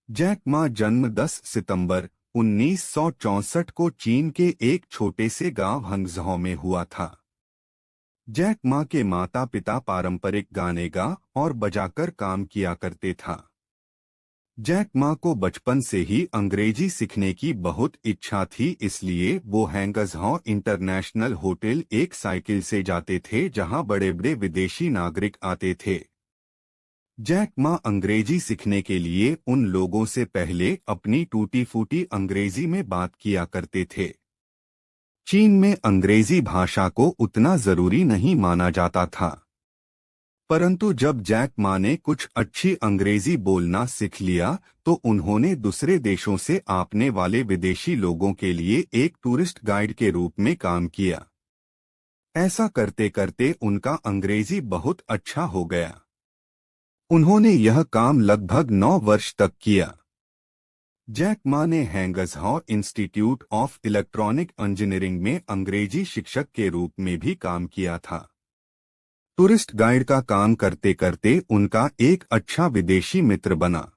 Jack Ma जन्म 10 सितंबर 1964 को चीन के एक छोटे से गांव हंगझौ में हुआ था। जैक मा के माता पिता पारंपरिक गाने गा और बजाकर काम किया करते था। जैक मा को बचपन से ही अंग्रेजी सीखने की बहुत इच्छा थी, इसलिए वो हैंगझौ इंटरनेशनल होटल एक साइकिल से जाते थे जहां बड़े बड़े विदेशी नागरिक आते थे। जैक मा अंग्रेजी सीखने के लिए उन लोगों से पहले अपनी टूटी फूटी अंग्रेजी में बात किया करते थे। चीन में अंग्रेजी भाषा को उतना जरूरी नहीं माना जाता था, परंतु जब जैक मा ने कुछ अच्छी अंग्रेजी बोलना सीख लिया तो उन्होंने दूसरे देशों से आने वाले विदेशी लोगों के लिए एक टूरिस्ट गाइड के रूप में काम किया। ऐसा करते करते उनका अंग्रेजी बहुत अच्छा हो गया। उन्होंने यह काम लगभग 9 वर्ष तक किया। जैक मा ने हैंगझौ इंस्टीट्यूट ऑफ इलेक्ट्रॉनिक इंजीनियरिंग में अंग्रेजी शिक्षक के रूप में भी काम किया था। टूरिस्ट गाइड का काम करते करते उनका एक अच्छा विदेशी मित्र बना।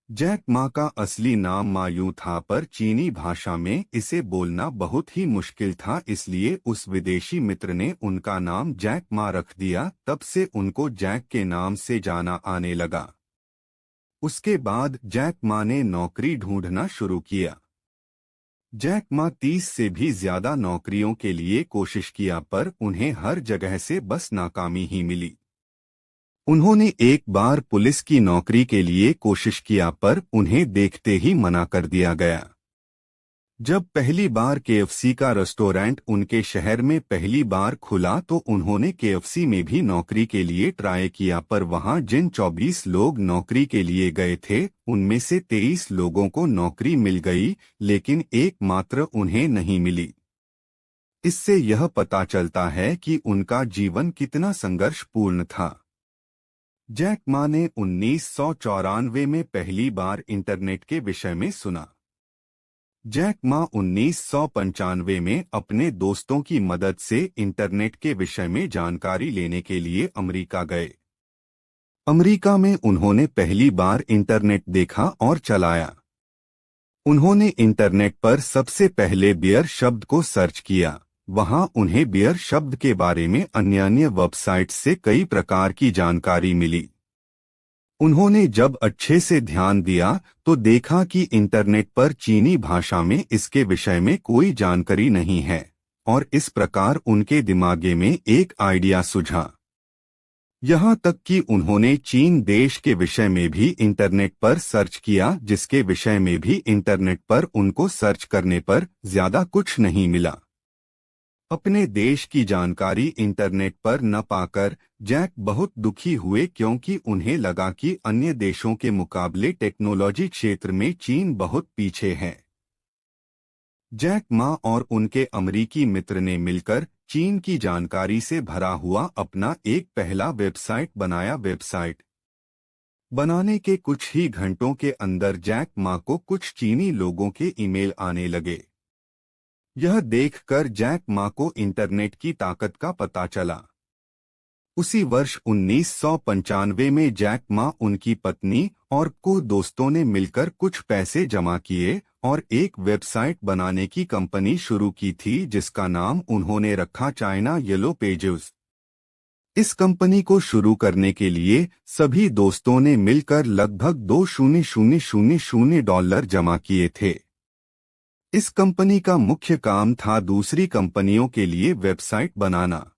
जैक मा का असली नाम मायू था, पर चीनी भाषा में इसे बोलना बहुत ही मुश्किल था, इसलिए उस विदेशी मित्र ने उनका नाम जैक मा रख दिया। तब से उनको जैक के नाम से जाना आने लगा। उसके बाद जैक मा ने नौकरी ढूंढना शुरू किया। जैक मा 30 से भी ज्यादा नौकरियों के लिए कोशिश किया, पर उन्हें हर जगह से बस नाकामी ही मिली। उन्होंने एक बार पुलिस की नौकरी के लिए कोशिश किया, पर उन्हें देखते ही मना कर दिया गया। जब पहली बार केएफसी का रेस्टोरेंट उनके शहर में पहली बार खुला तो उन्होंने केएफसी में भी नौकरी के लिए ट्राई किया, पर वहां जिन 24 लोग नौकरी के लिए गए थे उनमें से 23 लोगों को नौकरी मिल गई, लेकिन एकमात्र उन्हें नहीं मिली। इससे यह पता चलता है कि उनका जीवन कितना संघर्षपूर्ण था। जैक मा ने 1994 में पहली बार इंटरनेट के विषय में सुना। जैक मा 1995 में अपने दोस्तों की मदद से इंटरनेट के विषय में जानकारी लेने के लिए अमेरिका गए। अमेरिका में उन्होंने पहली बार इंटरनेट देखा और चलाया। उन्होंने इंटरनेट पर सबसे पहले बियर शब्द को सर्च किया। वहां उन्हें बियर शब्द के बारे में अन्य वेबसाइट्स से कई प्रकार की जानकारी मिली। उन्होंने जब अच्छे से ध्यान दिया तो देखा कि इंटरनेट पर चीनी भाषा में इसके विषय में कोई जानकारी नहीं है, और इस प्रकार उनके दिमागे में एक आइडिया सूझा। यहाँ तक कि उन्होंने चीन देश के विषय में भी इंटरनेट पर सर्च किया, जिसके विषय में भी इंटरनेट पर उनको सर्च करने पर ज्यादा कुछ नहीं मिला। अपने देश की जानकारी इंटरनेट पर न पाकर जैक बहुत दुखी हुए, क्योंकि उन्हें लगा कि अन्य देशों के मुकाबले टेक्नोलॉजी क्षेत्र में चीन बहुत पीछे है। जैक मा और उनके अमेरिकी मित्र ने मिलकर चीन की जानकारी से भरा हुआ अपना एक पहला वेबसाइट बनाया। वेबसाइट बनाने के कुछ ही घंटों के अंदर जैक मा को कुछ चीनी लोगों के ईमेल आने लगे। यह देखकर जैक मा को इंटरनेट की ताकत का पता चला। उसी वर्ष 1995 में जैक मा, उनकी पत्नी और कुछ दोस्तों ने मिलकर कुछ पैसे जमा किए और एक वेबसाइट बनाने की कंपनी शुरू की थी, जिसका नाम उन्होंने रखा चाइना येलो पेजेस। इस कंपनी को शुरू करने के लिए सभी दोस्तों ने मिलकर लगभग $2,000 जमा किए थे। इस कंपनी का मुख्य काम था दूसरी कंपनियों के लिए वेबसाइट बनाना।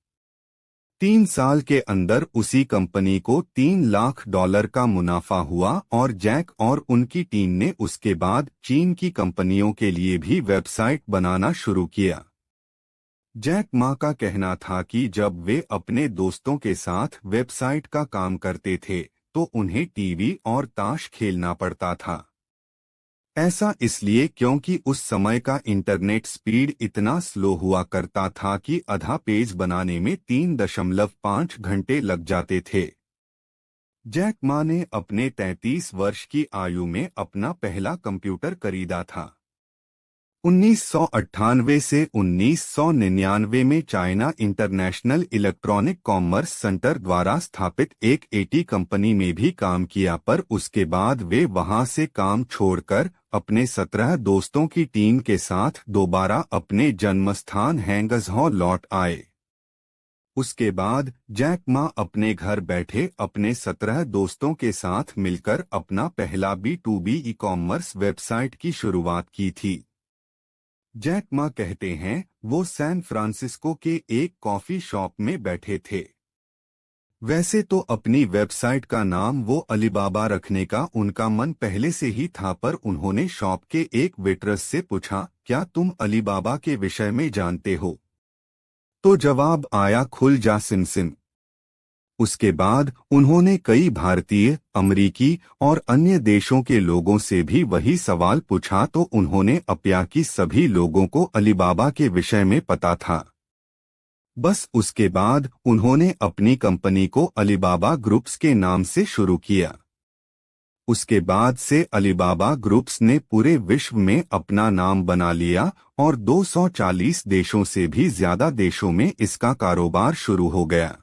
3 साल के अंदर उसी कंपनी को $3 लाख का मुनाफा हुआ और जैक और उनकी टीम ने उसके बाद चीन की कंपनियों के लिए भी वेबसाइट बनाना शुरू किया। जैक मा का कहना था कि जब वे अपने दोस्तों के साथ वेबसाइट का काम करते थे तो उन्हें टीवी और ताश खेलना पड़ता था। ऐसा इसलिए क्योंकि उस समय का इंटरनेट स्पीड इतना स्लो हुआ करता था कि आधा पेज बनाने में 3.5 घंटे लग जाते थे। जैक मा ने अपने 33 वर्ष की आयु में अपना पहला कंप्यूटर खरीदा था। 1998 से 1999 में China international electronic commerce centre द्वारा स्थापित एक एटी कंपनी में भी काम किया, पर उसके बाद वे वहां से काम छोड़कर अपने 17 दोस्तों की टीम के साथ दोबारा अपने जन्मस्थान हैंगझौ लौट आए। उसके बाद जैक मा अपने घर बैठे अपने 17 दोस्तों के साथ मिलकर अपना पहला B2B ई कॉमर्स वेबसाइट की शुरुआत की थी। जैक मा कहते हैं वो सैन फ्रांसिस्को के एक कॉफी शॉप में बैठे थे। वैसे तो अपनी वेबसाइट का नाम वो अलीबाबा रखने का उनका मन पहले से ही था, पर उन्होंने शॉप के एक वेटरस से पूछा, क्या तुम अलीबाबा के विषय में जानते हो? तो जवाब आया, खुल जा सिम सिम। उसके बाद उन्होंने कई भारतीय, अमरीकी और अन्य देशों के लोगों से भी वही सवाल पूछा, तो उन्होंने पाया कि सभी लोगों को अलीबाबा के विषय में पता था। बस उसके बाद उन्होंने अपनी कंपनी को अलीबाबा ग्रुप्स के नाम से शुरू किया। उसके बाद से अलीबाबा ग्रुप्स ने पूरे विश्व में अपना नाम बना लिया और 240 देशों से भी ज्यादा देशों में इसका कारोबार शुरू हो गया।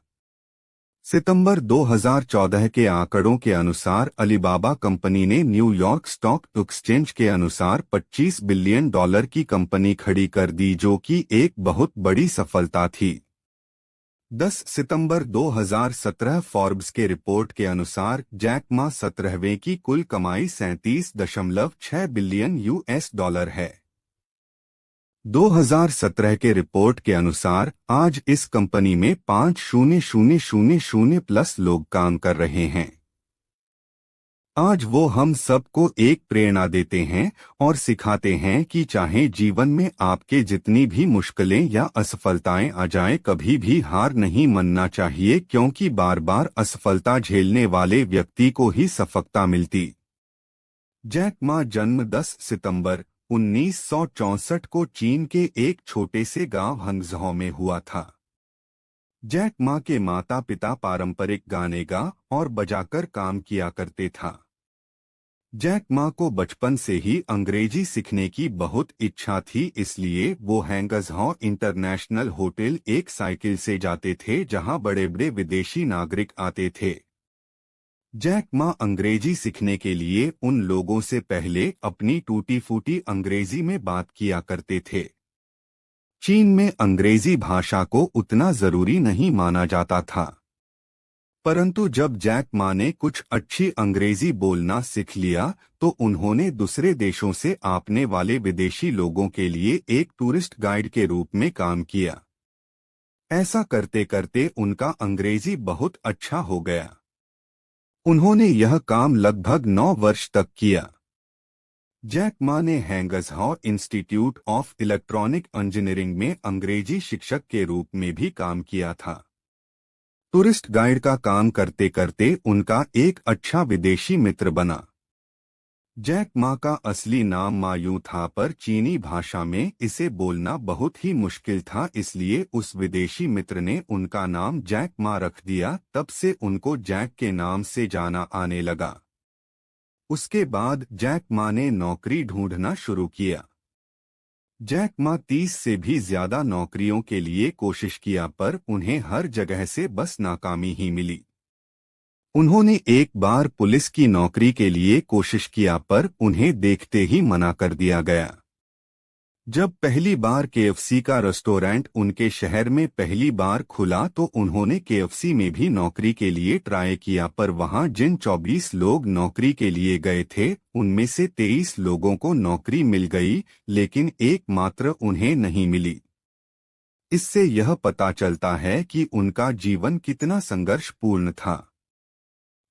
सितंबर 2014 के आंकड़ों के अनुसार अलीबाबा कंपनी ने न्यूयॉर्क स्टॉक एक्सचेंज के अनुसार $25 बिलियन की कंपनी खड़ी कर दी, जो कि एक बहुत बड़ी सफलता थी। 10 सितंबर 2017 फॉर्ब्स के रिपोर्ट के अनुसार जैक मा 17वें की कुल कमाई $37.6 बिलियन है। 2017 के रिपोर्ट के अनुसार आज इस कंपनी में 5,000+ लोग काम कर रहे हैं। आज वो हम सबको एक प्रेरणा देते हैं और सिखाते हैं कि चाहे जीवन में आपके जितनी भी मुश्किलें या असफलताएं आ जाएं, कभी भी हार नहीं मानना चाहिए, क्योंकि बार बार असफलता झेलने वाले व्यक्ति को ही सफलता मिलती। जैक मा जन्म 10 सितंबर 1964 को चीन के एक छोटे से गांव हंगझौ में हुआ था। जैक मा के माता पिता पारंपरिक गाने गा और बजाकर काम किया करते था। जैक मा को बचपन से ही अंग्रेजी सीखने की बहुत इच्छा थी, इसलिए वो हैंगझौ इंटरनेशनल होटल एक साइकिल से जाते थे जहां बड़े बड़े विदेशी नागरिक आते थे। जैक मा अंग्रेजी सीखने के लिए उन लोगों से पहले अपनी टूटी फूटी अंग्रेजी में बात किया करते थे। चीन में अंग्रेजी भाषा को उतना जरूरी नहीं माना जाता था, परंतु जब जैक मा ने कुछ अच्छी अंग्रेजी बोलना सीख लिया तो उन्होंने दूसरे देशों से आने वाले विदेशी लोगों के लिए एक टूरिस्ट गाइड के रूप में काम किया। ऐसा करते करते उनका अंग्रेजी बहुत अच्छा हो गया। उन्होंने यह काम लगभग 9 वर्ष तक किया। जैक मा ने हैंगझौ इंस्टीट्यूट ऑफ इलेक्ट्रॉनिक इंजीनियरिंग में अंग्रेजी शिक्षक के रूप में भी काम किया था। टूरिस्ट गाइड का काम करते करते उनका एक अच्छा विदेशी मित्र बना। जैक मा का असली नाम मायू था, पर चीनी भाषा में इसे बोलना बहुत ही मुश्किल था, इसलिए उस विदेशी मित्र ने उनका नाम जैक मा रख दिया। तब से उनको जैक के नाम से जाना आने लगा। उसके बाद जैक मा ने नौकरी ढूंढना शुरू किया। जैक मा 30 से भी ज्यादा नौकरियों के लिए कोशिश किया, पर उन्हें हर जगह से बस नाकामी ही मिली। उन्होंने एक बार पुलिस की नौकरी के लिए कोशिश किया, पर उन्हें देखते ही मना कर दिया गया। जब पहली बार KFC का रेस्टोरेंट उनके शहर में पहली बार खुला तो उन्होंने KFC में भी नौकरी के लिए ट्राई किया, पर वहां जिन 24 लोग नौकरी के लिए गए थे उनमें से 23 लोगों को नौकरी मिल गई, लेकिन एकमात्र उन्हें नहीं मिली। इससे यह पता चलता है कि उनका जीवन कितना संघर्षपूर्ण था।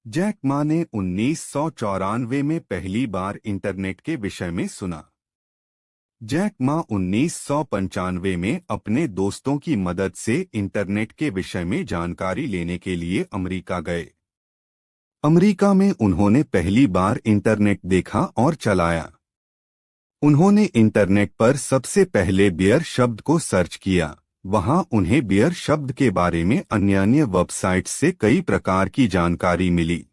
जैक मा ने 1994 में पहली बार इंटरनेट के विषय में सुना। जैक मा 1995 में अपने दोस्तों की मदद से इंटरनेट के विषय में जानकारी लेने के लिए अमेरिका गए। अमेरिका में उन्होंने पहली बार इंटरनेट देखा और चलाया। उन्होंने इंटरनेट पर सबसे पहले बियर शब्द को सर्च किया। वहां उन्हें बियर शब्द के बारे में अन्य वेबसाइट से कई प्रकार की जानकारी मिली।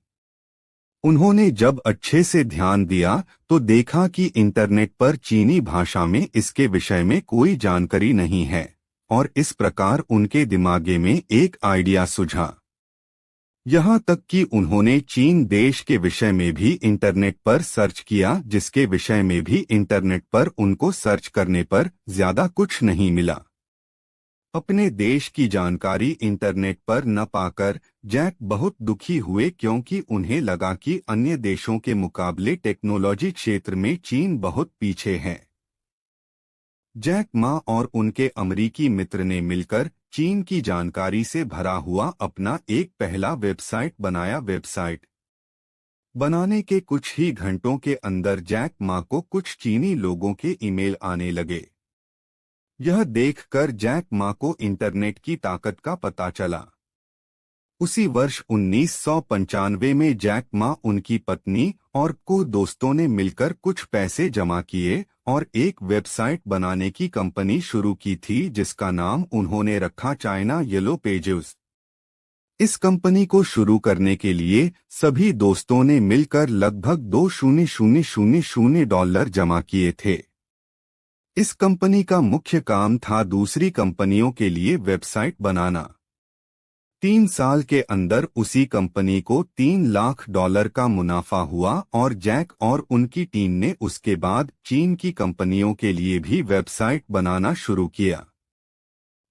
उन्होंने जब अच्छे से ध्यान दिया तो देखा कि इंटरनेट पर चीनी भाषा में इसके विषय में कोई जानकारी नहीं है, और इस प्रकार उनके दिमागे में एक आइडिया सूझा। यहाँ तक कि उन्होंने चीन देश के विषय में भी इंटरनेट पर सर्च किया, जिसके विषय में भी इंटरनेट पर उनको सर्च करने पर ज्यादा कुछ नहीं मिला। अपने देश की जानकारी इंटरनेट पर न पाकर जैक बहुत दुखी हुए, क्योंकि उन्हें लगा कि अन्य देशों के मुकाबले टेक्नोलॉजी क्षेत्र में चीन बहुत पीछे है। जैक मा और उनके अमरीकी मित्र ने मिलकर चीन की जानकारी से भरा हुआ अपना एक पहला वेबसाइट बनाया। वेबसाइट बनाने के कुछ ही घंटों के अंदर जैक मा को कुछ चीनी लोगों के ईमेल आने लगे। यह देखकर जैक मा को इंटरनेट की ताकत का पता चला। उसी वर्ष 1995 में जैक मा, उनकी पत्नी और कुछ दोस्तों ने मिलकर कुछ पैसे जमा किए और एक वेबसाइट बनाने की कंपनी शुरू की थी, जिसका नाम उन्होंने रखा चाइना येलो पेजेस। इस कंपनी को शुरू करने के लिए सभी दोस्तों ने मिलकर लगभग $2,000 जमा किए थे। इस कंपनी का मुख्य काम था दूसरी कंपनियों के लिए वेबसाइट बनाना। 3 साल के अंदर उसी कंपनी को $3 लाख का मुनाफा हुआ और जैक और उनकी टीम ने उसके बाद चीन की कंपनियों के लिए भी वेबसाइट बनाना शुरू किया।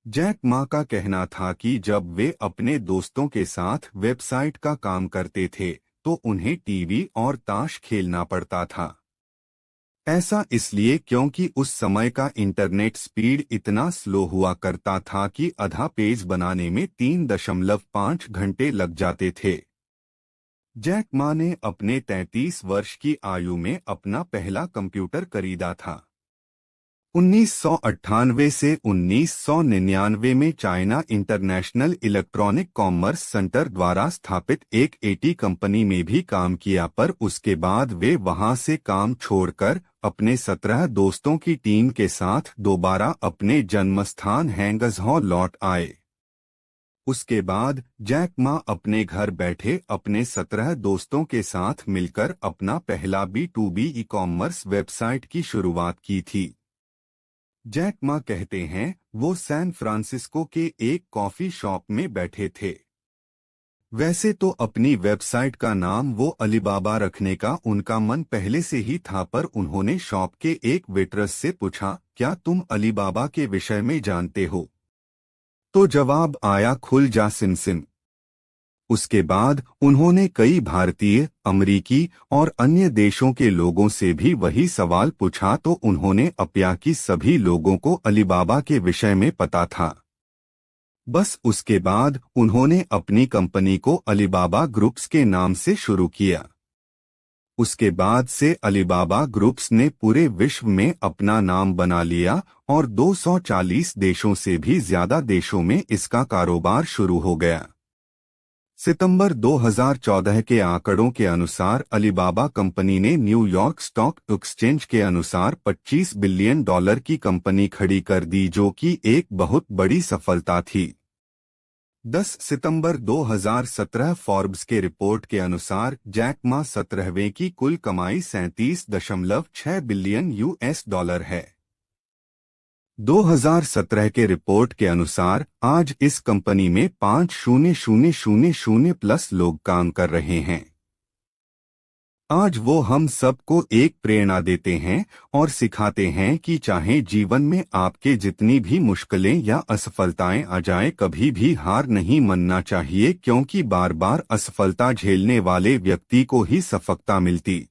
जैक मा का कहना था कि जब वे अपने दोस्तों के साथ वेबसाइट का काम करते थे तो उन्हें टीवी और ताश खेलना पड़ता था। ऐसा इसलिए क्योंकि उस समय का इंटरनेट स्पीड इतना स्लो हुआ करता था कि आधा पेज बनाने में 3.5 घंटे लग जाते थे। जैक मा ने अपने 33 वर्ष की आयु में अपना पहला कंप्यूटर खरीदा था। 1998 से 1999 में China international electronic commerce centre द्वारा स्थापित एक एटी कंपनी में भी काम किया, पर उसके बाद वे वहां से काम छोड़कर अपने 17 दोस्तों की टीम के साथ दोबारा अपने जन्मस्थान हैंगझौ लौट आए। उसके बाद जैक मा अपने घर बैठे अपने 17 दोस्तों के साथ मिलकर अपना पहला B2B ई कॉमर्स वेबसाइट की शुरुआत की थी। जैक मा कहते हैं वो सैन फ्रांसिस्को के एक कॉफी शॉप में बैठे थे। वैसे तो अपनी वेबसाइट का नाम वो अलीबाबा रखने का उनका मन पहले से ही था, पर उन्होंने शॉप के एक वेटरस से पूछा, क्या तुम अलीबाबा के विषय में जानते हो? तो जवाब आया, खुल जा सिम सिम। उसके बाद उन्होंने कई भारतीय, अमरीकी और अन्य देशों के लोगों से भी वही सवाल पूछा, तो उन्होंने पाया कि सभी लोगों को अलीबाबा के विषय में पता था। बस उसके बाद उन्होंने अपनी कंपनी को अलीबाबा ग्रुप्स के नाम से शुरू किया। उसके बाद से अलीबाबा ग्रुप्स ने पूरे विश्व में अपना नाम बना लिया और 240 देशों से भी ज्यादा देशों में इसका कारोबार शुरू हो गया। सितंबर 2014 के आंकड़ों के अनुसार अलीबाबा कंपनी ने न्यूयॉर्क स्टॉक एक्सचेंज के अनुसार $25 बिलियन की कंपनी खड़ी कर दी, जो कि एक बहुत बड़ी सफलता थी। 10 सितंबर 2017 फॉर्ब्स के रिपोर्ट के अनुसार जैक मा 17वें की कुल कमाई $37.6 बिलियन है। 2017 के रिपोर्ट के अनुसार आज इस कंपनी में 5,000+ लोग काम कर रहे हैं। आज वो हम सबको एक प्रेरणा देते हैं और सिखाते हैं कि चाहे जीवन में आपके जितनी भी मुश्किलें या असफलताएं आ जाएं, कभी भी हार नहीं मानना चाहिए, क्योंकि बार बार असफलता झेलने वाले व्यक्ति को ही सफलता मिलती।